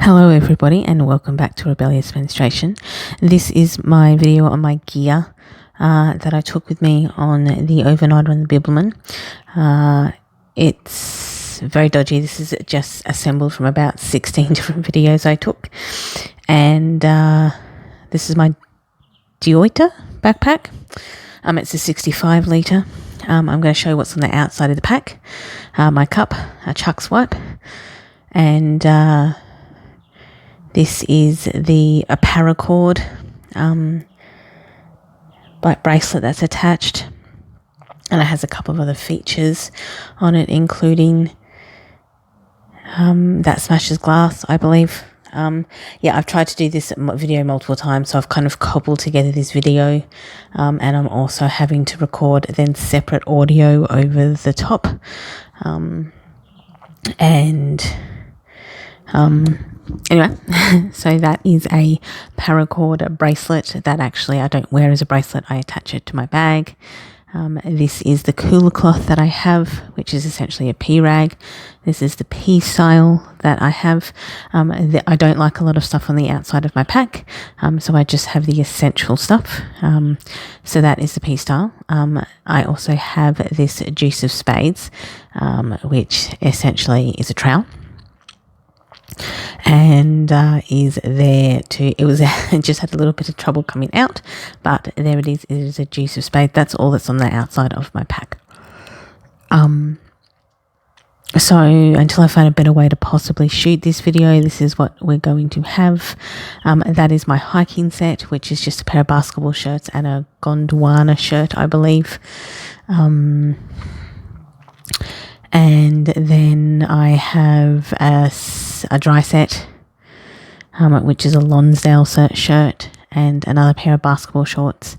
Hello everybody and welcome back to Rebellious Menstruation. This is my video on my gear that I took with me on the overnight on the Bibbleman. It's very dodgy. This is just assembled from about 16 different videos I took. And this is my Deuter backpack. It's a 65 litre. I'm going to show you what's on the outside of the pack. My cup, a Chuck's wipe, and this is a paracord bracelet that's attached, and it has a couple of other features on it, including that smashes glass, I believe. I've tried to do this video multiple times, so I've kind of cobbled together this video, and I'm also having to record then separate audio over the top, Anyway, so that is a paracord bracelet that actually I don't wear as a bracelet. I attach it to my bag. This is the cooler cloth that I have, which is essentially a pee rag. This is the pee style that I have. I don't like a lot of stuff on the outside of my pack, so I just have the essential stuff. So that is the pee style. I also have this juice of spades, which essentially is a trowel. And is there to, it just had a little bit of trouble coming out, but there it is. It is a juice of spade. That's all that's on the outside of my pack. So until I find a better way to possibly shoot this video, this is what we're going to have. That is my hiking set, which is just a pair of basketball shirts and a Gondwana shirt, I believe. And then I have a dry set, which is a Lonsdale shirt and another pair of basketball shorts,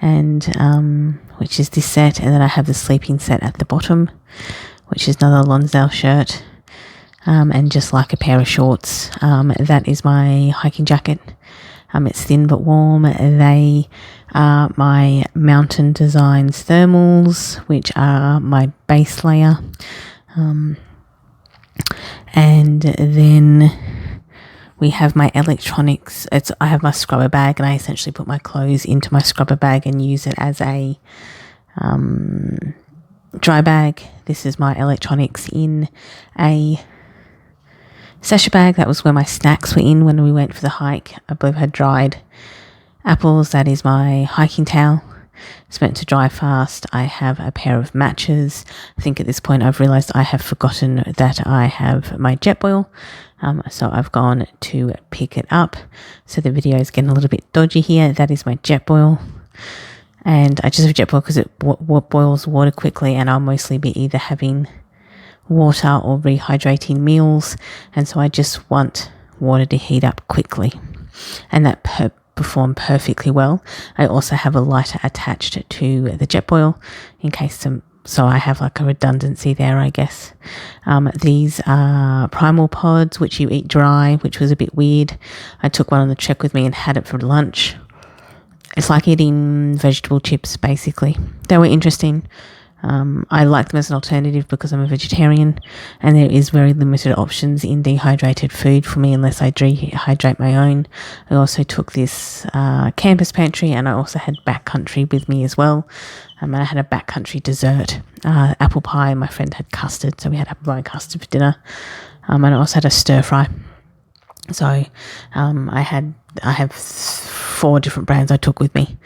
and which is this set. And then I have the sleeping set at the bottom, which is another Lonsdale shirt, and just like a pair of shorts. That is my hiking jacket. It's thin but warm. They are my Mountain Designs thermals, which are my base layer. And then we have my electronics. I have my scrubber bag, and I essentially put my clothes into my scrubber bag and use it as a dry bag. This is my electronics in a sasha bag. That was where my snacks were in when we went for the hike. I believe I had dried apples. That is my hiking towel. It's meant to dry fast. I have a pair of matches. I think at this point I've realised I have forgotten that I have my Jetboil. So I've gone to pick it up. So the video is getting a little bit dodgy here. That is my Jetboil. And I just have Jetboil because it boils water quickly, and I'll mostly be either having water or rehydrating meals, and so I just want water to heat up quickly, and that performed perfectly well. I also have a lighter attached to the Jetboil in case so I have like a redundancy there, I guess. These are primal pods, which you eat dry, which was a bit weird. I took one on the trek with me and had it for lunch. It's like eating vegetable chips, basically. They were interesting. I like them as an alternative because I'm a vegetarian, and there is very limited options in dehydrated food for me unless I dehydrate my own. I also took this campus pantry, and I also had backcountry with me as well. And I had a backcountry dessert, apple pie. My friend had custard, so we had apple pie and custard for dinner. And I also had a stir fry. So I have 4 different brands I took with me.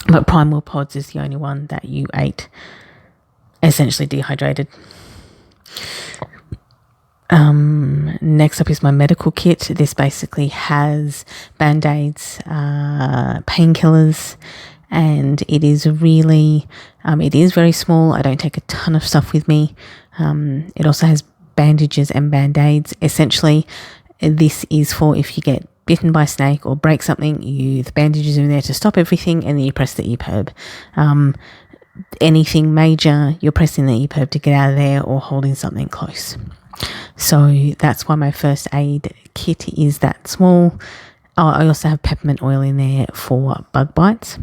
But Primal Pods is the only one that you ate essentially dehydrated. Next up is my medical kit. This basically has Band-Aids, painkillers, and it is really, it is very small. I don't take a ton of stuff with me. It also has bandages and Band-Aids. Essentially, this is for if you get bitten by a snake or break something, the bandages are in there to stop everything, and then you press the EPIRB. Anything major, you're pressing the EPIRB to get out of there or holding something close. So that's why my first aid kit is that small. I also have peppermint oil in there for bug bites,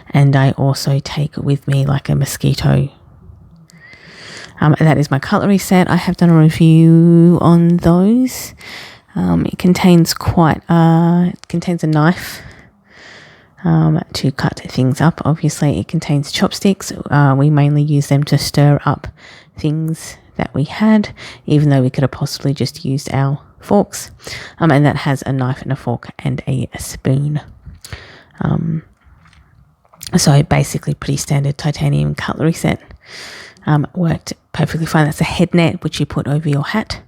and I also take with me like a mosquito That is my cutlery set. I have done a review on those. It contains a knife to cut things up. Obviously, it contains chopsticks. We mainly use them to stir up things that we had, even though we could have possibly just used our forks. And that has a knife and a fork and a spoon. So basically pretty standard titanium cutlery set. Worked perfectly fine. That's a head net which you put over your hat.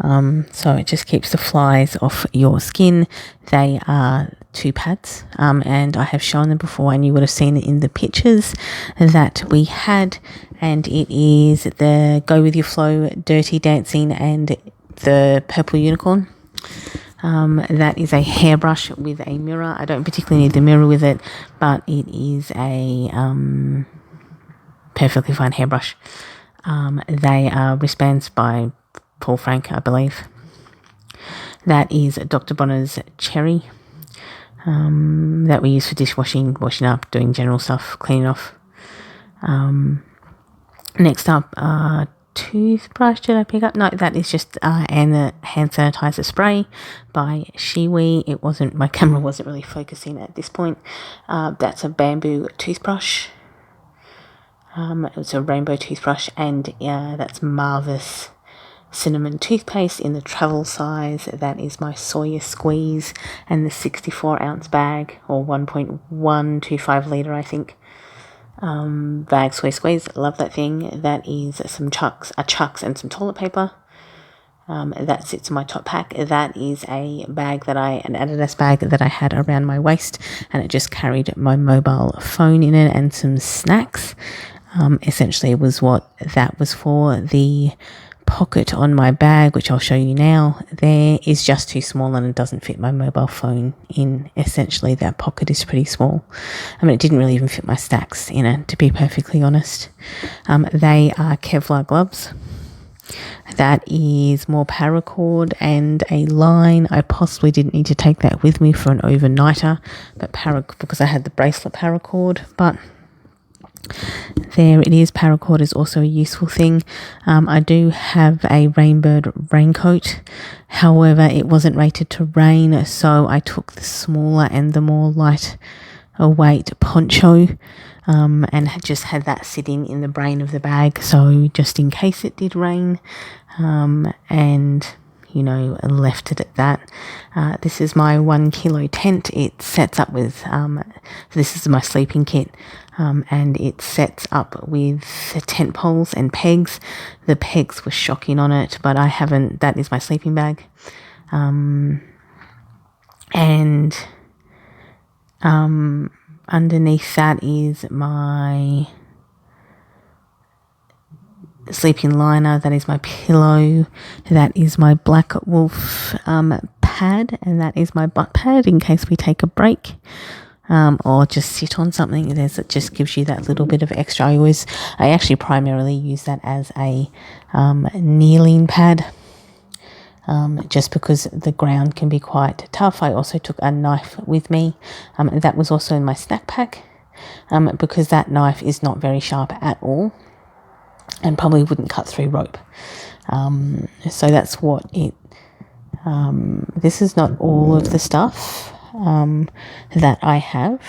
So it just keeps the flies off your skin. They are 2 pads, and I have shown them before, and you would have seen it in the pictures that we had, and it is the Go With Your Flow, Dirty Dancing, and the Purple Unicorn. That is a hairbrush with a mirror. I don't particularly need the mirror with it, but it is a perfectly fine hairbrush. They are wristbands by Paul Frank, I believe. That is Dr. Bronner's Cherry, that we use for dishwashing, washing up, doing general stuff, cleaning off. Next up, toothbrush. Did I pick up? No, that is just and the hand sanitizer spray by Shiwi. It wasn't, my camera wasn't really focusing at this point. That's a bamboo toothbrush. It's a rainbow toothbrush, and that's Marvis cinnamon toothpaste in the travel size. That is my Sawyer Squeeze, and the 64-ounce bag, or 1.125 litre, I think. Bag Sawyer Squeeze, love that thing. That is some chucks and some toilet paper. That sits in my top pack. That is a bag an Adidas bag that I had around my waist, and it just carried my mobile phone in it and some snacks. Essentially, it was what that was for. The pocket on my bag, which I'll show you now, there is just too small, and it doesn't fit my mobile phone in. Essentially, that pocket is pretty small. I mean, it didn't really even fit my stacks in it, to be perfectly honest. They are Kevlar gloves. That is more paracord and a line. I possibly didn't need to take that with me for an overnighter, but because I had the bracelet paracord, but there it is. Paracord is also a useful thing. I do have a Rainbird raincoat. However, it wasn't rated to rain, so I took the smaller and the more light weight poncho, and just had that sitting in the brain of the bag, so just in case it did rain, and left it at that. This is my 1 kilo tent. It sets up with, this is my sleeping kit, and it sets up with tent poles and pegs. The pegs were shocking on it, but that is my sleeping bag. And underneath that is my sleeping liner. That is my pillow. That is my Black Wolf pad, and that is my butt pad in case we take a break, or just sit on something. It just gives you that little bit of extra. I actually primarily use that as a kneeling pad, just because the ground can be quite tough. I also took a knife with me. That was also in my snack pack, because that knife is not very sharp at all and probably wouldn't cut through rope. So that's what it... this is not all of the stuff that I have,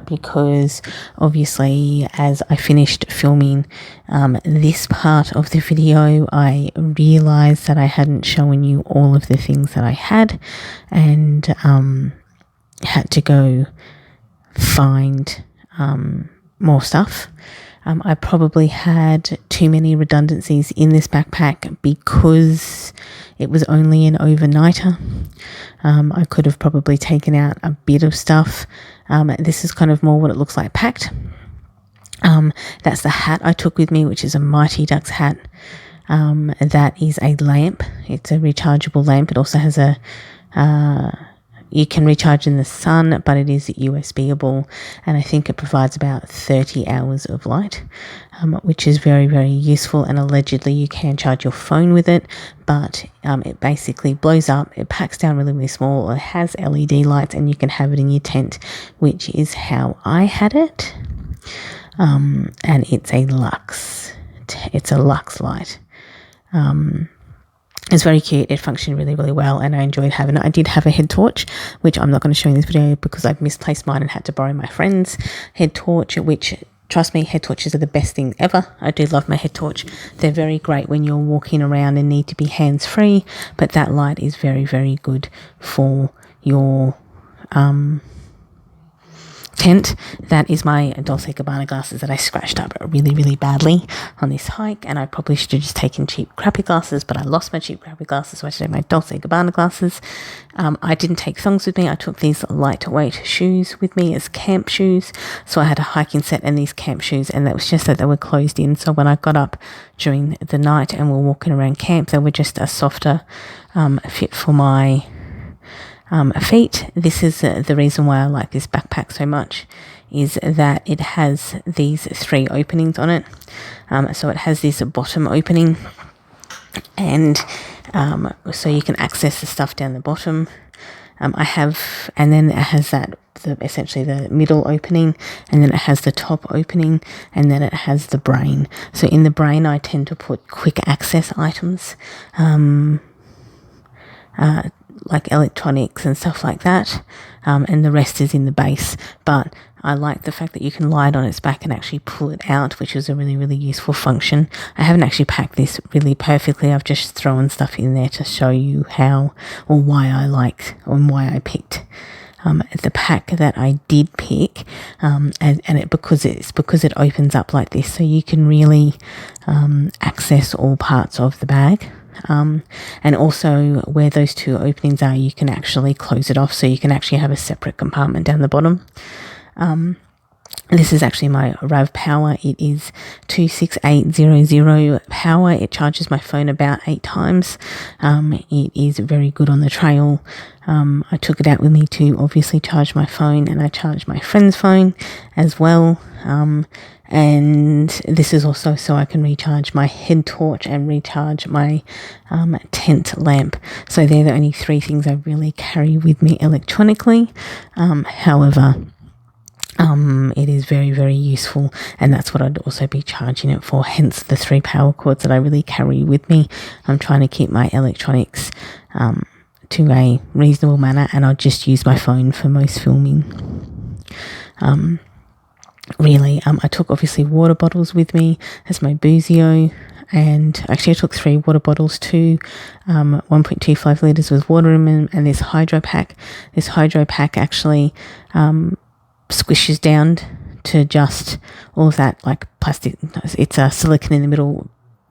because obviously as I finished filming this part of the video, I realised that I hadn't shown you all of the things that I had, and had to go find more stuff. I probably had too many redundancies in this backpack because it was only an overnighter. I could have probably taken out a bit of stuff. This is kind of more what it looks like packed. That's the hat I took with me, which is a Mighty Ducks hat. That is a lamp. It's a rechargeable lamp. It also has you can recharge in the sun, but it is USB-able, and I think it provides about 30 hours of light, which is very, very useful. And allegedly you can charge your phone with it, but it basically blows up. It packs down really, really small. It has LED lights, and you can have it in your tent, which is how I had it. And it's a luxe it's a luxe light. It's very cute. It functioned really, really well, and I enjoyed having it. I did have a head torch, which I'm not going to show in this video because I've misplaced mine and had to borrow my friend's head torch, which, trust me, head torches are the best thing ever. I do love my head torch. They're very great when you're walking around and need to be hands-free, but that light is very, very good for your tent. That is my Dolce & Gabbana glasses that I scratched up really, really badly on this hike, and I probably should have just taken cheap crappy glasses, but I lost my cheap crappy glasses, so I should have my Dolce & Gabbana glasses. I didn't take thongs with me. I took these lightweight shoes with me as camp shoes, so I had a hiking set and these camp shoes, and that was just that they were closed in, so when I got up during the night and were walking around camp, they were just a softer fit for my feet. This is the reason why I like this backpack so much, is that it has these 3 openings on it. So it has this bottom opening, and so you can access the stuff down the bottom. And then it has essentially the middle opening, and then it has the top opening, and then it has the brain. So in the brain, I tend to put quick access items, like electronics and stuff like that, and the rest is in the base. But I like the fact that you can lie it on its back and actually pull it out, which is a really, really useful function. I haven't actually packed this really perfectly. I've just thrown stuff in there to show you how or why I liked and why I picked the pack that I did pick, because it opens up like this, so you can really access all parts of the bag. And also where those 2 openings are, you can actually close it off, so you can actually have a separate compartment down the bottom. This is actually my RAV power. It is 26800 power. It charges my phone about 8 times. It is very good on the trail. I took it out with me to obviously charge my phone, and I charged my friend's phone as well. And this is also so I can recharge my head torch and recharge my tent lamp. So they're the only 3 things I really carry with me electronically. However, it is very, very useful, and that's what I'd also be charging it for, hence the 3 power cords that I really carry with me. I'm trying to keep my electronics to a reasonable manner, and I'll just use my phone for most filming. I took obviously water bottles with me as my boozio, and actually I took 3 water bottles, 2 1.25 litres with water in them, and this hydro pack. This hydro pack actually squishes down to just all of that like plastic. It's a silicone in the middle,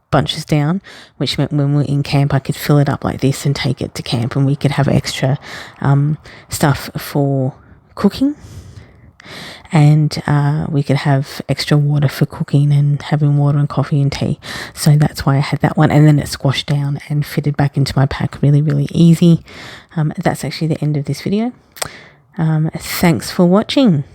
bunches down, which meant when we're in camp I could fill it up like this and take it to camp, and we could have extra stuff for cooking, and we could have extra water for cooking and having water and coffee and tea. So that's why I had that one, and then it squashed down and fitted back into my pack really, really easy. That's actually the end of this video. Thanks for watching.